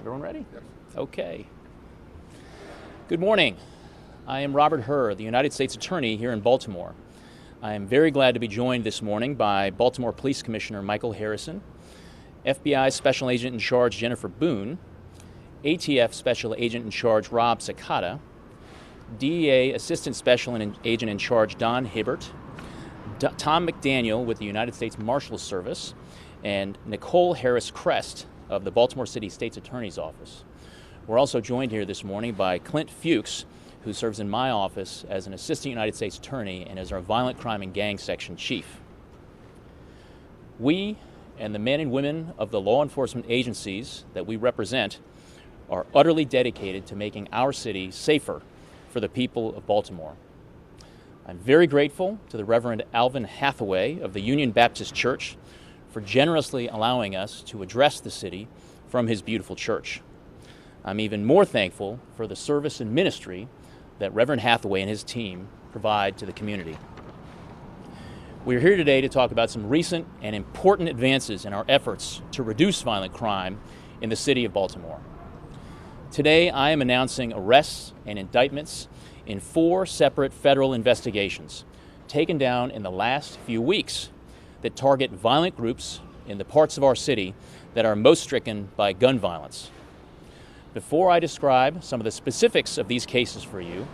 Everyone ready? Yes. Okay. Good morning. I am Rob Hur, the United States Attorney here in Baltimore. I am very glad to be joined this morning by Baltimore Police Commissioner Michael Harrison, FBI Special Agent in Charge Jennifer Boone, ATF Special Agent in Charge Rob Hur, DEA Assistant Special Agent in Charge Don Hibbert, Tom McDaniel with the United States Marshals Service, and Nicole Harris-Crest of the Baltimore City State's Attorney's Office. We're also joined here this morning by Clint Fuchs, who serves in my office as an Assistant United States Attorney and as our Violent Crime and Gang Section Chief. We and the men and women of the law enforcement agencies that we represent are utterly dedicated to making our city safer for the people of Baltimore. I'm very grateful to the Reverend Alvin Hathaway of the Union Baptist Church for generously allowing us to address the city from his beautiful church. I'm even more thankful for the service and ministry that Reverend Hathaway and his team provide to the community. We're here today to talk about some recent and important advances in our efforts to reduce violent crime in the city of Baltimore. Today, I am announcing arrests and indictments in 4 separate federal investigations taken down in the last few weeks that target violent groups in the parts of our city that are most stricken by gun violence. Before I describe some of the specifics of these cases for you,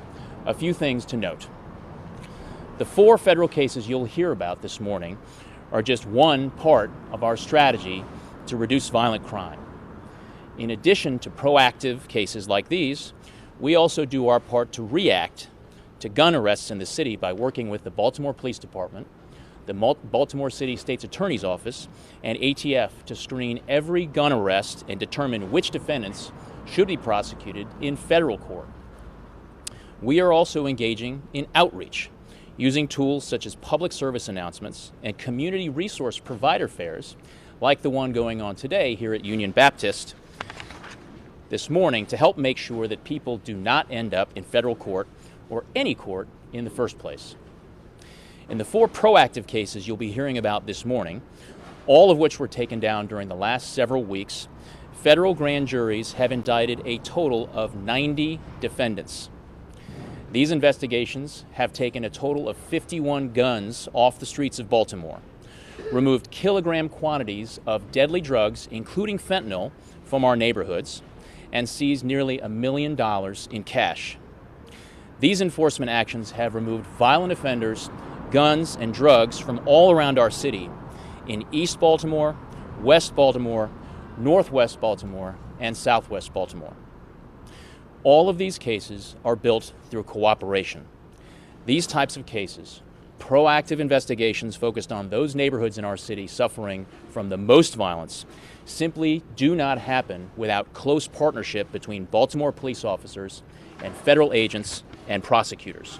a few things to note. The 4 federal cases you'll hear about this morning are just one part of our strategy to reduce violent crime. In addition to proactive cases like these, we also do our part to react to gun arrests in the city by working with the Baltimore Police Department, the Baltimore City State's Attorney's Office, and ATF to screen every gun arrest and determine which defendants should be prosecuted in federal court. We are also engaging in outreach, using tools such as public service announcements and community resource provider fairs, like the one going on today here at Union Baptist this morning, to help make sure that people do not end up in federal court or any court in the first place. In the 4 proactive cases you'll be hearing about this morning, all of which were taken down during the last several weeks, federal grand juries have indicted a total of 90 defendants. These investigations have taken a total of 51 guns off the streets of Baltimore, removed kilogram quantities of deadly drugs, including fentanyl, from our neighborhoods, and seized nearly $1 million in cash. These enforcement actions have removed violent offenders, guns, and drugs from all around our city in East Baltimore, West Baltimore, Northwest Baltimore, and Southwest Baltimore. All of these cases are built through cooperation. These types of cases, proactive investigations focused on those neighborhoods in our city suffering from the most violence, simply do not happen without close partnership between Baltimore police officers and federal agents and prosecutors.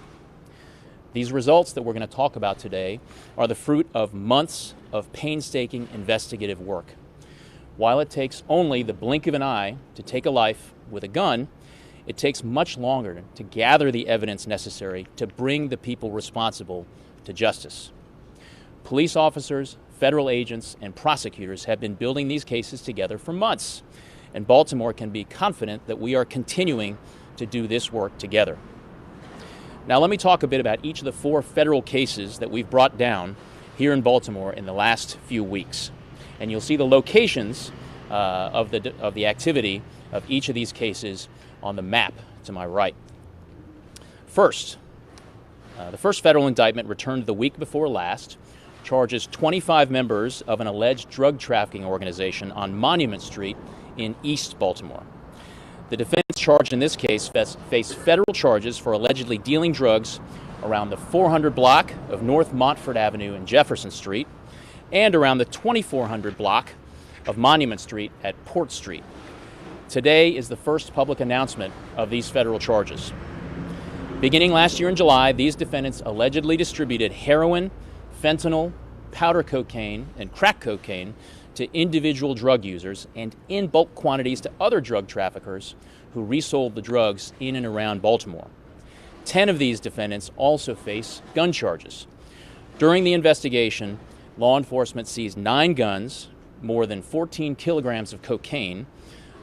These results that we're going to talk about today are the fruit of months of painstaking investigative work. While it takes only the blink of an eye to take a life with a gun, it takes much longer to gather the evidence necessary to bring the people responsible to justice. Police officers, federal agents, and prosecutors have been building these cases together for months, and Baltimore can be confident that we are continuing to do this work together. Now let me talk a bit about each of the 4 federal cases that we've brought down here in Baltimore in the last few weeks. And you'll see the locations of the activity of each of these cases on the map to my right. First, the first federal indictment, returned the week before last, charges 25 members of an alleged drug trafficking organization on Monument Street in East Baltimore. The defendants charged in this case face federal charges for allegedly dealing drugs around the 400 block of North Montford Avenue and Jefferson Street and around the 2400 block of Monument Street at Port Street. Today is the first public announcement of these federal charges. Beginning last year in July, these defendants allegedly distributed heroin, fentanyl, powder cocaine, and crack cocaine to individual drug users and in bulk quantities to other drug traffickers who resold the drugs in and around Baltimore. 10 of these defendants also face gun charges. During the investigation, law enforcement seized 9 guns, more than 14 kilograms of cocaine,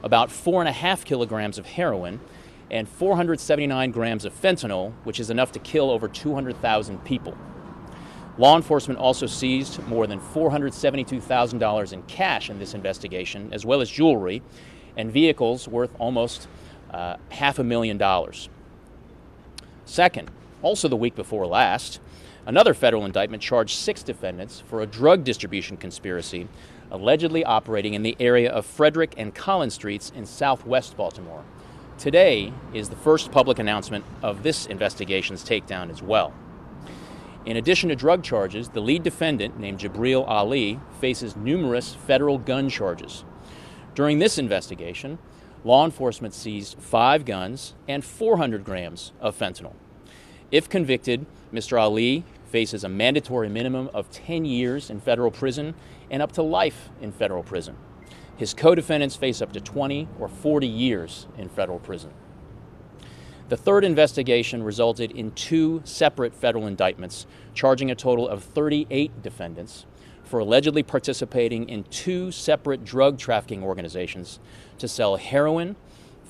about 4.5 kilograms of heroin, and 479 grams of fentanyl, which is enough to kill over 200,000 people. Law enforcement also seized more than $472,000 in cash in this investigation, as well as jewelry and vehicles worth almost $500,000. Second, also the week before last, another federal indictment charged 6 defendants for a drug distribution conspiracy allegedly operating in the area of Frederick and Collins Streets in southwest Baltimore. Today is the first public announcement of this investigation's takedown as well. In addition to drug charges, the lead defendant, named Jabril Ali, faces numerous federal gun charges. During this investigation, law enforcement seized 5 guns and 400 grams of fentanyl. If convicted, Mr. Ali faces a mandatory minimum of 10 years in federal prison and up to life in federal prison. His co-defendants face up to 20 or 40 years in federal prison. The third investigation resulted in 2 separate federal indictments, charging a total of 38 defendants for allegedly participating in 2 separate drug trafficking organizations to sell heroin,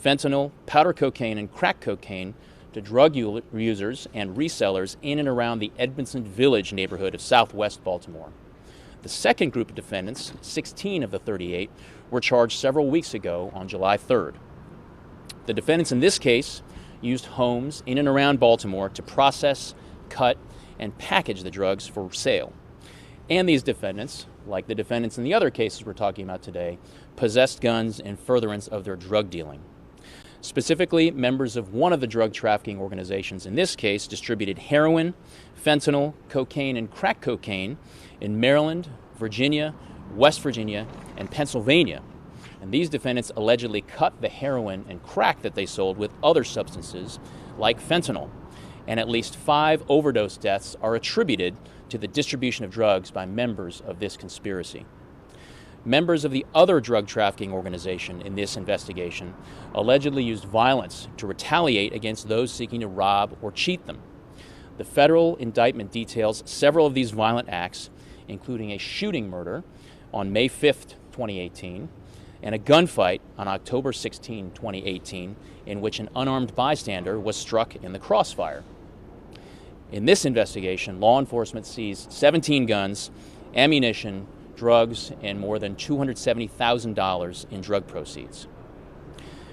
fentanyl, powder cocaine, and crack cocaine to drug users and resellers in and around the Edmondson Village neighborhood of southwest Baltimore. The second group of defendants, 16 of the 38, were charged several weeks ago on July 3rd. The defendants in this case used homes in and around Baltimore to process, cut, and package the drugs for sale. And these defendants, like the defendants in the other cases we're talking about today, possessed guns in furtherance of their drug dealing. Specifically, members of one of the drug trafficking organizations in this case distributed heroin, fentanyl, cocaine, and crack cocaine in Maryland, Virginia, West Virginia, and Pennsylvania. And these defendants allegedly cut the heroin and crack that they sold with other substances like fentanyl. And at least 5 overdose deaths are attributed to the distribution of drugs by members of this conspiracy. Members of the other drug trafficking organization in this investigation allegedly used violence to retaliate against those seeking to rob or cheat them. The federal indictment details several of these violent acts, including a shooting murder on May 5th, 2018, and a gunfight on October 16, 2018, in which an unarmed bystander was struck in the crossfire. In this investigation, law enforcement seized 17 guns, ammunition, drugs, and more than $270,000 in drug proceeds.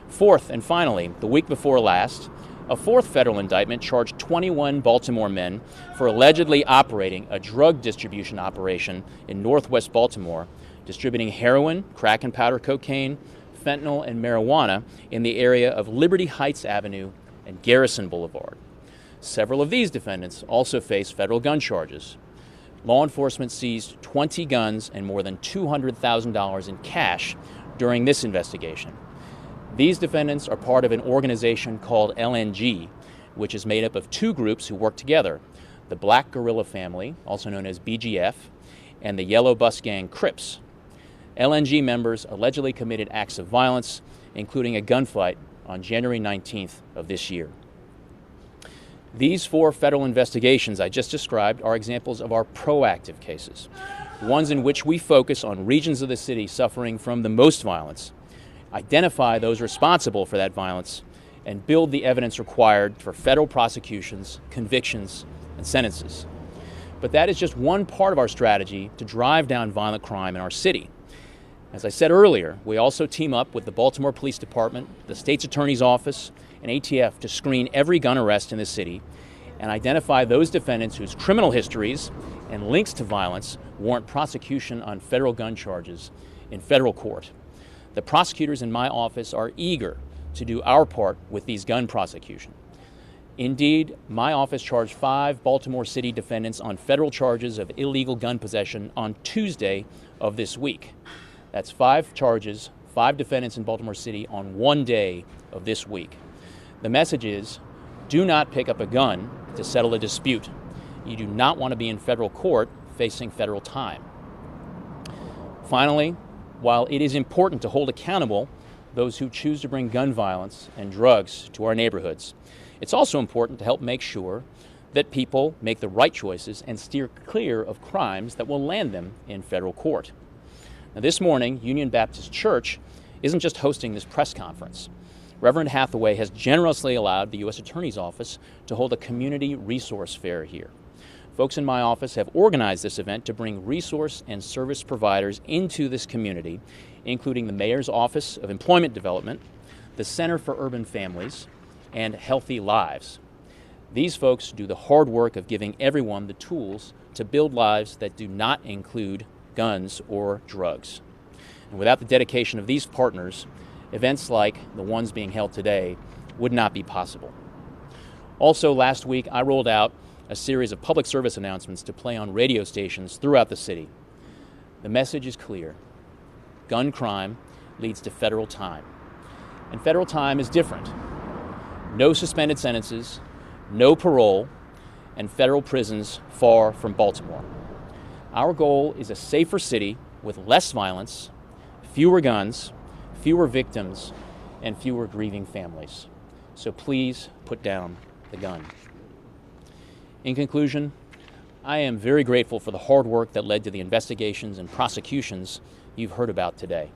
Fourth, and finally, the week before last, a 4th federal indictment charged 21 Baltimore men for allegedly operating a drug distribution operation in northwest Baltimore, distributing heroin, crack and powder cocaine, fentanyl, and marijuana in the area of Liberty Heights Avenue and Garrison Boulevard. Several of these defendants also face federal gun charges. Law enforcement seized 20 guns and more than $200,000 in cash during this investigation. These defendants are part of an organization called LNG, which is made up of 2 groups who work together: the Black Guerrilla Family, also known as BGF, and the Yellow Bus Gang Crips. LNG members allegedly committed acts of violence, including a gunfight on January 19th of this year. These 4 federal investigations I just described are examples of our proactive cases, ones in which we focus on regions of the city suffering from the most violence, identify those responsible for that violence, and build the evidence required for federal prosecutions, convictions, and sentences. But that is just one part of our strategy to drive down violent crime in our city. As I said earlier, we also team up with the Baltimore Police Department, the State's Attorney's Office, and ATF to screen every gun arrest in the city and identify those defendants whose criminal histories and links to violence warrant prosecution on federal gun charges in federal court. The prosecutors in my office are eager to do our part with these gun prosecutions. Indeed, my office charged 5 Baltimore City defendants on federal charges of illegal gun possession on Tuesday of this week. That's 5 charges, 5 defendants in Baltimore City on one day of this week. The message is, do not pick up a gun to settle a dispute. You do not want to be in federal court facing federal time. Finally, while it is important to hold accountable those who choose to bring gun violence and drugs to our neighborhoods, it's also important to help make sure that people make the right choices and steer clear of crimes that will land them in federal court. Now, this morning, Union Baptist Church isn't just hosting this press conference. Reverend Hathaway has generously allowed the U.S. Attorney's Office to hold a community resource fair here. Folks in my office have organized this event to bring resource and service providers into this community, including the Mayor's Office of Employment Development, the Center for Urban Families, and Healthy Lives. These folks do the hard work of giving everyone the tools to build lives that do not include guns or drugs. And without the dedication of these partners, events like the ones being held today would not be possible. Also, last week, I rolled out a series of public service announcements to play on radio stations throughout the city. The message is clear. Gun crime leads to federal time. And federal time is different. No suspended sentences, no parole, and federal prisons far from Baltimore. Our goal is a safer city with less violence, fewer guns, fewer victims, and fewer grieving families. So please put down the gun. In conclusion, I am very grateful for the hard work that led to the investigations and prosecutions you've heard about today.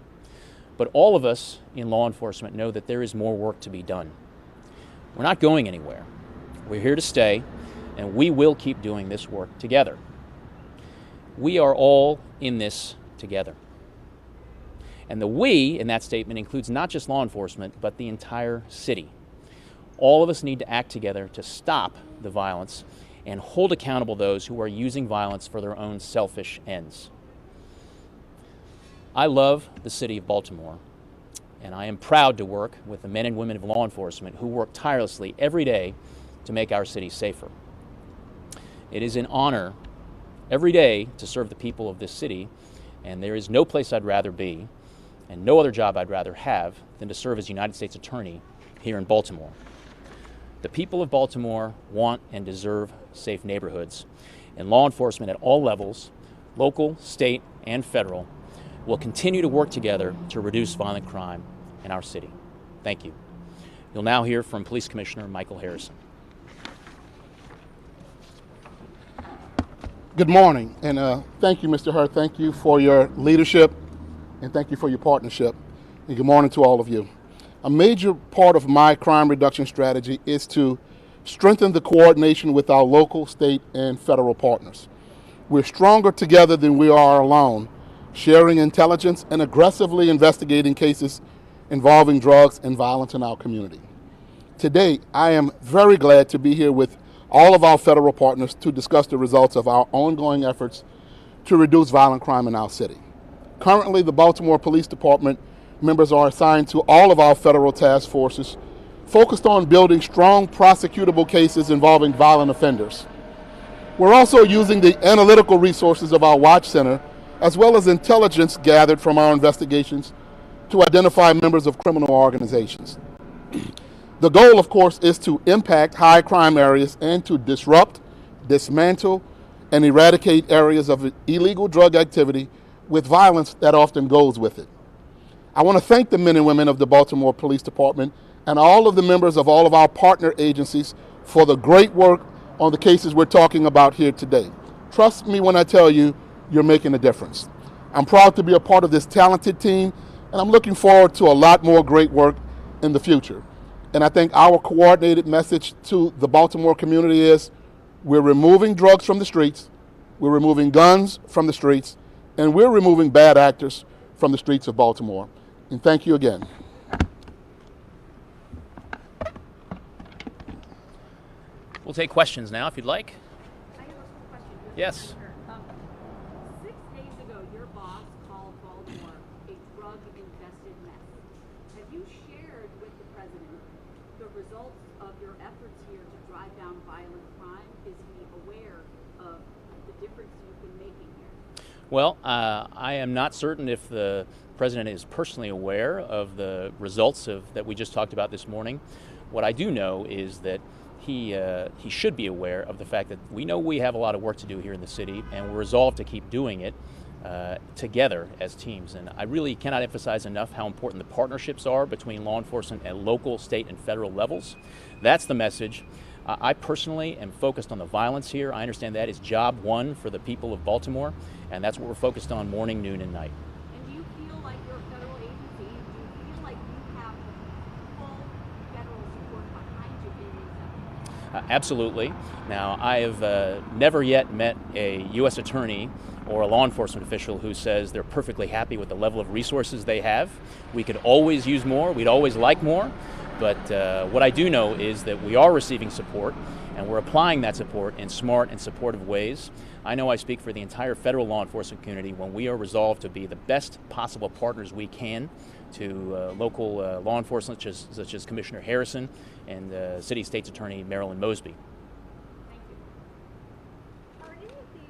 But all of us in law enforcement know that there is more work to be done. We're not going anywhere. We're here to stay, and we will keep doing this work together. We are all in this together. And the we in that statement includes not just law enforcement, but the entire city. All of us need to act together to stop the violence and hold accountable those who are using violence for their own selfish ends. I love the city of Baltimore, and I am proud to work with the men and women of law enforcement who work tirelessly every day to make our city safer. It is an honor every day to serve the people of this city, and there is no place I'd rather be and no other job I'd rather have than to serve as United States Attorney here in Baltimore. The people of Baltimore want and deserve safe neighborhoods, and law enforcement at all levels, local, state, and federal, will continue to work together to reduce violent crime in our city. Thank you. You'll now hear from Police Commissioner Michael Harrison. Good morning, and thank you, Mr. Hur. Thank you for your leadership, and thank you for your partnership. And good morning to all of you. A major part of my crime reduction strategy is to strengthen the coordination with our local, state, and federal partners. We're stronger together than we are alone, sharing intelligence and aggressively investigating cases involving drugs and violence in our community. Today, I am very glad to be here with all of our federal partners to discuss the results of our ongoing efforts to reduce violent crime in our city. Currently, the Baltimore Police Department members are assigned to all of our federal task forces focused on building strong prosecutable cases involving violent offenders. We're also using the analytical resources of our Watch Center as well as intelligence gathered from our investigations to identify members of criminal organizations. The goal, of course, is to impact high crime areas and to disrupt, dismantle, and eradicate areas of illegal drug activity with violence that often goes with it. I want to thank the men and women of the Baltimore Police Department and all of the members of all of our partner agencies for the great work on the cases we're talking about here today. Trust me when I tell you, you're making a difference. I'm proud to be a part of this talented team, and I'm looking forward to a lot more great work in the future. And I think our coordinated message to the Baltimore community is we're removing drugs from the streets, we're removing guns from the streets, and we're removing bad actors from the streets of Baltimore. And thank you again. We'll take questions now if you'd like. I have a question. Yes. 6 days ago, your boss called Baltimore a drug-infested mess. Have you shared with the president the results of your efforts here to drive down violent crime? Is he aware of the difference you've been making here? Well, I am not certain if the president is personally aware of the results that we just talked about this morning. What I do know is that he should be aware of the fact that we know we have a lot of work to do here in the city, and we're resolved to keep doing it together as teams. And I really cannot emphasize enough how important the partnerships are between law enforcement at local, state, and federal levels. That's the message. I personally am focused on the violence here. I understand that is job one for the people of Baltimore, and that's what we're focused on morning, noon, and night. And do you feel like you're a federal agency? Do you Absolutely. Now, I have never yet met a U.S. attorney or a law enforcement official who says they're perfectly happy with the level of resources they have. We could always use more. We'd always like more. But what I do know is that we are receiving support, and we're applying that support in smart and supportive ways. I know I speak for the entire federal law enforcement community when we are resolved to be the best possible partners we can to local law enforcement, such as Commissioner Harrison and City State's Attorney Marilyn Mosby. Thank you. Are any of these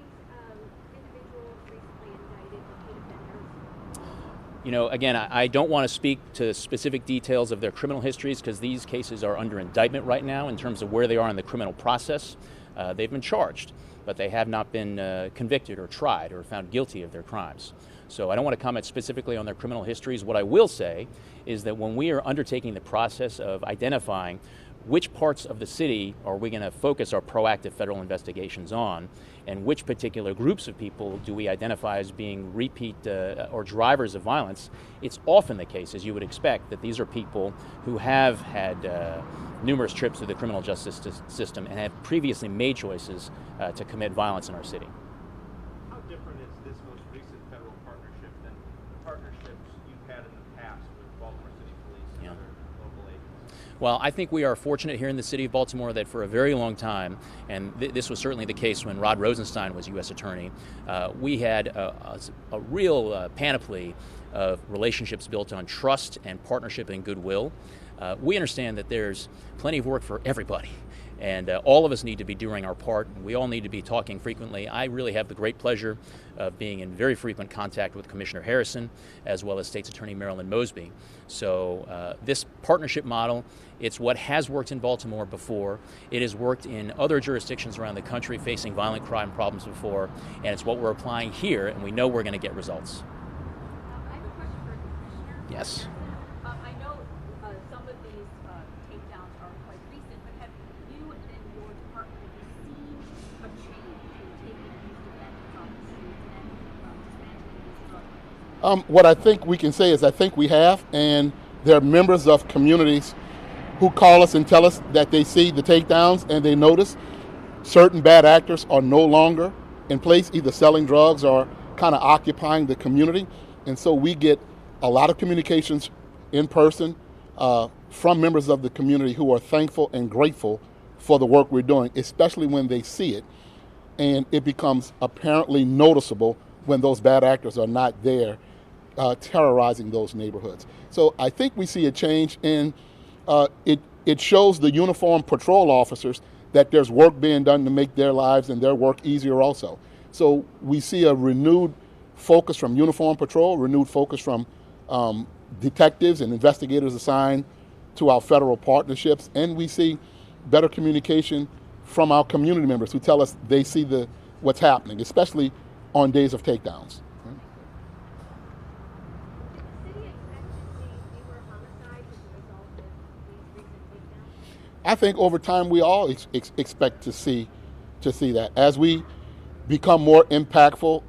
individuals recently indicted repeat offenders? You know, again, I don't want to speak to specific details of their criminal histories because these cases are under indictment right now in terms of where they are in the criminal process. They've been charged, but they have not been convicted or tried or found guilty of their crimes. So I don't want to comment specifically on their criminal histories. What I will say is that when we are undertaking the process of identifying which parts of the city are we going to focus our proactive federal investigations on, and which particular groups of people do we identify as being repeat or drivers of violence, it's often the case, as you would expect, that these are people who have had numerous trips through the criminal justice system and have previously made choices to commit violence in our city. How different is this most recent federal partnership than the partnerships you've had in the past with Baltimore City Police and other local agencies? Well, I think we are fortunate here in the city of Baltimore that for a very long time, and this was certainly the case when Rod Rosenstein was U.S. Attorney, we had a real panoply of relationships built on trust and partnership and goodwill. We understand that there's plenty of work for everybody, and all of us need to be doing our part. We all need to be talking frequently. I really have the great pleasure of being in very frequent contact with Commissioner Harrison as well as State's Attorney Marilyn Mosby. So this partnership model, it's what has worked in Baltimore before. It has worked in other jurisdictions around the country facing violent crime problems before, and it's what we're applying here, and we know we're going to get results. I have a question for Commissioner. Yes. I know some of these takedowns are quite recent, but have you and your department seen a change in taking these defendants off the streets and dismantling these drugs? What I think we can say is I think we have, and there are members of communities who call us and tell us that they see the takedowns and they notice certain bad actors are no longer in place, either selling drugs or kind of occupying the community. And so we get a lot of communications in person from members of the community who are thankful and grateful for the work we're doing, especially when they see it. And it becomes apparently noticeable when those bad actors are not there terrorizing those neighborhoods. So I think we see a change in it shows the uniformed patrol officers that there's work being done to make their lives and their work easier also. So we see a renewed focus from uniformed patrol, renewed focus from detectives and investigators assigned to our federal partnerships, and we see better communication from our community members who tell us they see what's happening, especially on days of takedowns. I think over time we all expect to see that as we become more impactful,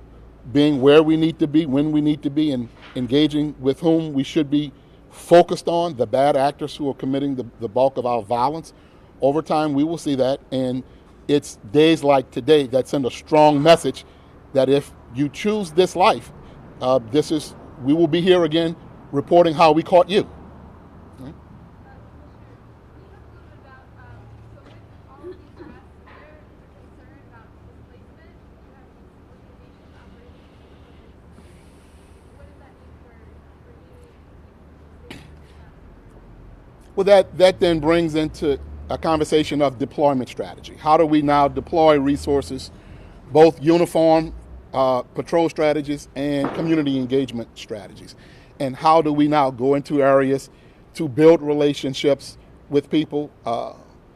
being where we need to be, when we need to be, and engaging with whom we should be focused on, the bad actors who are committing the bulk of our violence. Over time we will see that, and it's days like today that send a strong message that if you choose this life, we will be here again reporting how we caught you. Well, that then brings into a conversation of deployment strategy. How do we now deploy resources, both uniform patrol strategies and community engagement strategies? And how do we now go into areas to build relationships with people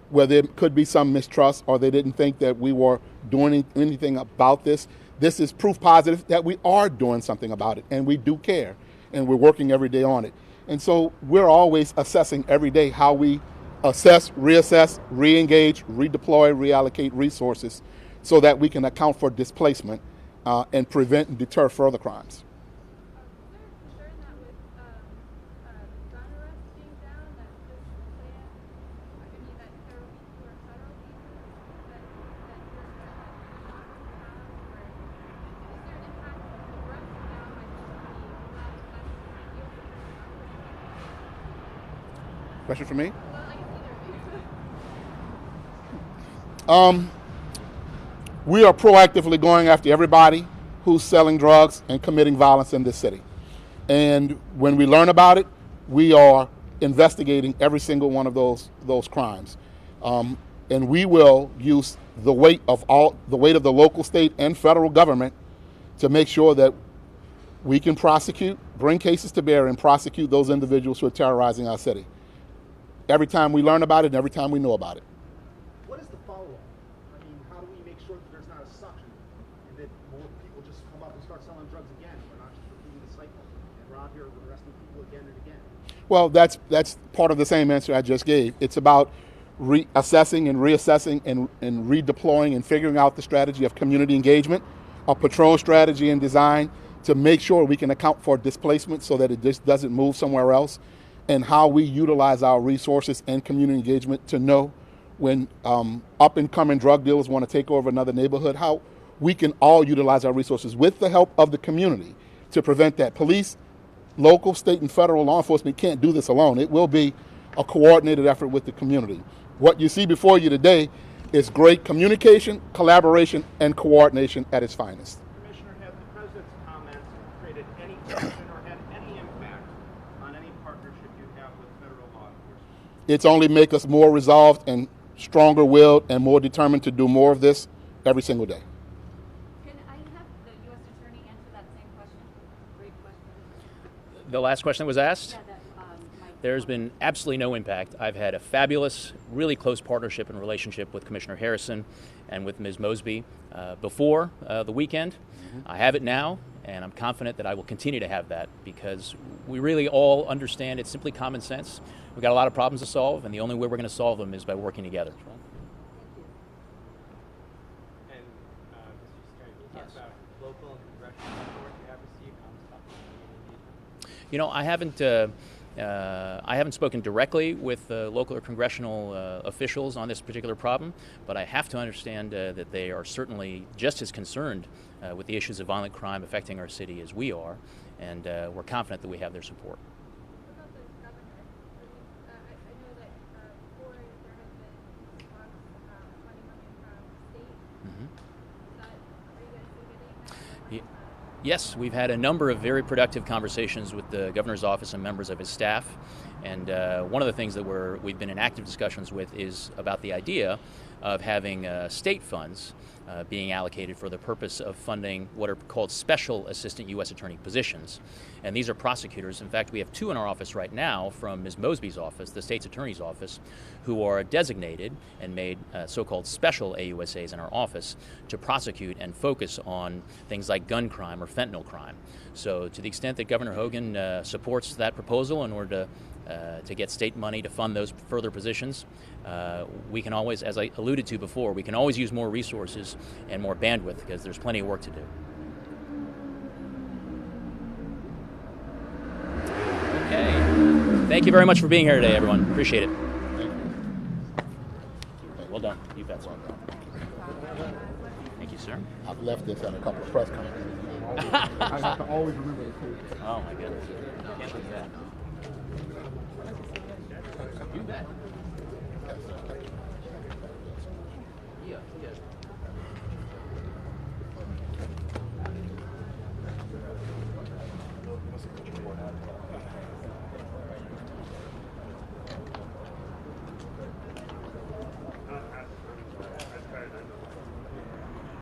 where there could be some mistrust or they didn't think that we were doing anything about this? This is proof positive that we are doing something about it, and we do care, and we're working every day on it. And so we're always assessing every day how we assess, reassess, re-engage, redeploy, reallocate resources so that we can account for displacement and prevent and deter further crimes. Is there a concern that with gun arrests being down, that this plan, that there will be fewer federal Question for me? Well, I guess either of you. We are proactively going after everybody who's selling drugs and committing violence in this city. And when we learn about it, we are investigating every single one of those crimes. And we will use the weight of the local, state, and federal government to make sure that we can prosecute, bring cases to bear, and prosecute those individuals who are terrorizing our city. Every time we learn about it and every time we know about it. What is the follow-up? I mean, how do we make sure that there's not a suction and that more people just come up and start selling drugs again? We're not just repeating the cycle. And Rob Hur arresting people again and again. Well, that's part of the same answer I just gave. It's about assessing and reassessing and redeploying and figuring out the strategy of community engagement, a patrol strategy and design to make sure we can account for displacement so that it just doesn't move somewhere else, and how we utilize our resources and community engagement to know when up-and-coming drug dealers want to take over another neighborhood, how we can all utilize our resources with the help of the community to prevent that. Police, local, state, and federal law enforcement can't do this alone. It will be a coordinated effort with the community. What you see before you today is great communication, collaboration, and coordination at its finest. Commissioner, have the president's comments created any tension or had any impact on any partnership you have with federal law enforcement? It's only make us more resolved and stronger willed and more determined to do more of this every single day. Can I have the U.S. Attorney answer that same question? Great question. The last question that was asked? Yeah, that There's been absolutely no impact. I've had a fabulous, really close partnership and relationship with Commissioner Harrison and with Ms. Mosby before the weekend. I have it now, and I'm confident that I will continue to have that because we really all understand it's simply common sense. We've got a lot of problems to solve, and the only way we're going to solve them is by working together. And Mr. Stern, can you talk about local and congressional support you have received on this topic of community engagement? You know, I haven't spoken directly with local or congressional officials on this particular problem, but I have to understand that they are certainly just as concerned with the issues of violent crime affecting our city as we are, and we're confident that we have their support. What about the governor? I know that before there has been talks about funding coming from state. Are you guys still getting that? Yes, we've had a number of very productive conversations with the governor's office and members of his staff. And one of the things that we've been in active discussions with is about the idea of having state funds being allocated for the purpose of funding what are called special assistant U.S. attorney positions. And these are prosecutors. In fact, we have two in our office right now from Ms. Mosby's office, the state's attorney's office, who are designated and made so-called special AUSAs in our office to prosecute and focus on things like gun crime or fentanyl crime. So to the extent that Governor Hogan supports that proposal in order to get state money to fund those further positions, we can always, as I alluded to before, we can always use more resources and more bandwidth because there's plenty of work to do. Okay. Thank you very much for being here today, everyone. Appreciate it. Well done. You bet. Thank you, sir. I've left this at a couple of press conferences. I have to always remember the truth. Oh, my goodness. Can't believe that. You bet.